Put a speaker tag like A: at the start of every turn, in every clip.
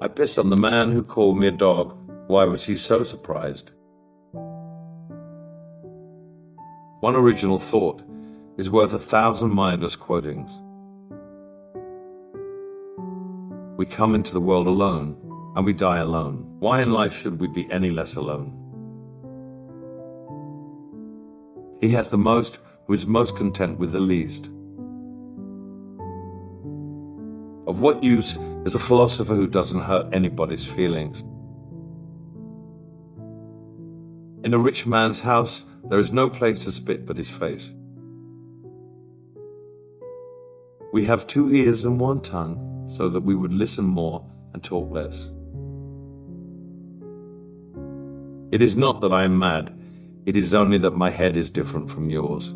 A: I pissed on the man who called me a dog. Why was he so surprised? One original thought is worth 1,000 mindless quotings. We come into the world alone, and we die alone. Why in life should we be any less alone? He has the most who is most content with the least. Of what use is a philosopher who doesn't hurt anybody's feelings? In a rich man's house, there is no place to spit but his face. We have 2 ears and 1 tongue, so that we would listen more and talk less. It is not that I am mad, it is only that my head is different from yours.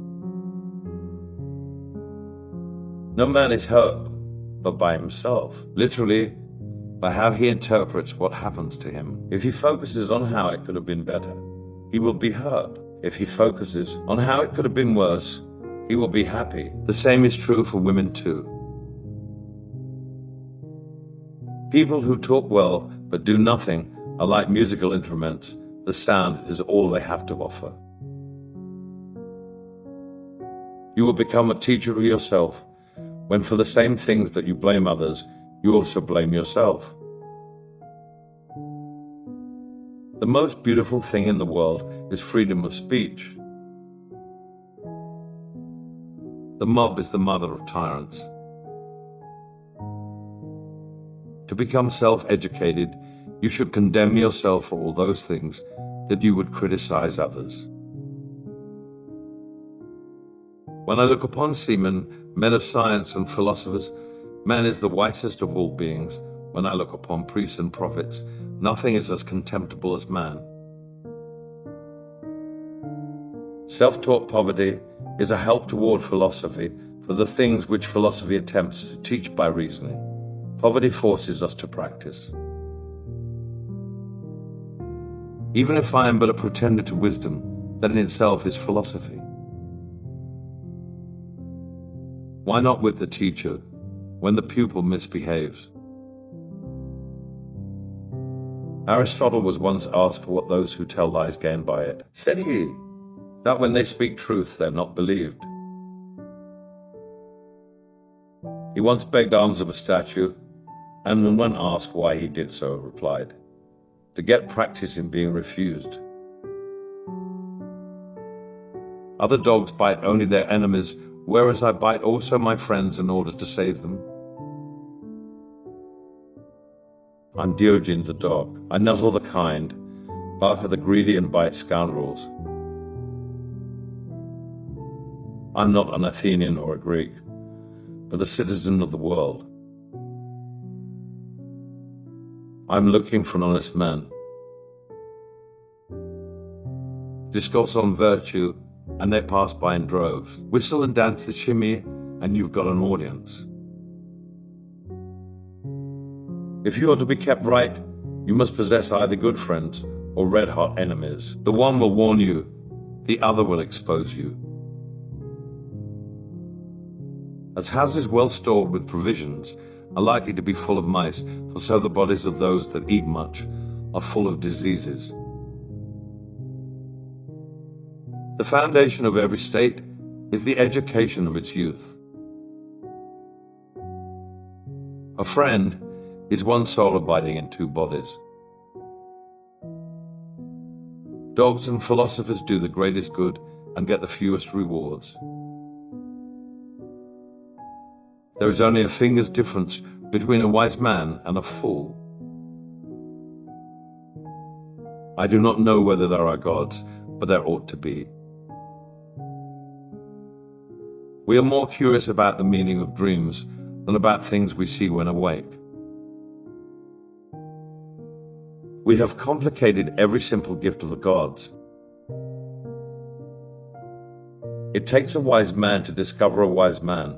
A: No man is hurt but by himself, literally by how he interprets what happens to him. If he focuses on how it could have been better, he will be hurt. If he focuses on how it could have been worse, he will be happy. The same is true for women too. People who talk well but do nothing are like musical instruments. The sound is all they have to offer. You will become a teacher of yourself when for the same things that you blame others, you also blame yourself. The most beautiful thing in the world is freedom of speech. The mob is the mother of tyrants. To become self-educated, you should condemn yourself for all those things that you would criticize others. When I look upon seamen, men of science and philosophers, man is the wisest of all beings. When I look upon priests and prophets, nothing is as contemptible as man. Self-taught poverty is a help toward philosophy for the things which philosophy attempts to teach by reasoning. Poverty forces us to practice. Even if I am but a pretender to wisdom, that in itself is philosophy. Why not whip the teacher when the pupil misbehaves? Aristotle was once asked what those who tell lies gain by it. Said he, that when they speak truth, they're not believed. He once begged alms of a statue, and when asked why he did so, replied, to get practice in being refused. Other dogs bite only their enemies, whereas I bite also my friends in order to save them. I'm Diogenes the dog. I nuzzle the kind, bark at the greedy and bite scoundrels. I'm not an Athenian or a Greek, but a citizen of the world. I'm looking for an honest man. Discourse on virtue, and they pass by in droves. Whistle and dance the shimmy, and you've got an audience. If you are to be kept right, you must possess either good friends or red-hot enemies. The one will warn you, the other will expose you. As houses well stored with provisions are likely to be full of mice, for so the bodies of those that eat much are full of diseases. The foundation of every state is the education of its youth. A friend is one soul abiding in 2 bodies. Dogs and philosophers do the greatest good and get the fewest rewards. There is only a finger's difference between a wise man and a fool. I do not know whether there are gods, but there ought to be. We are more curious about the meaning of dreams than about things we see when awake. We have complicated every simple gift of the gods. It takes a wise man to discover a wise man.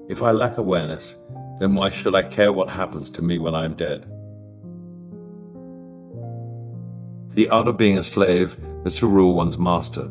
A: If I lack awareness, then why should I care what happens to me when I am dead? The art of being a slave is to rule one's master.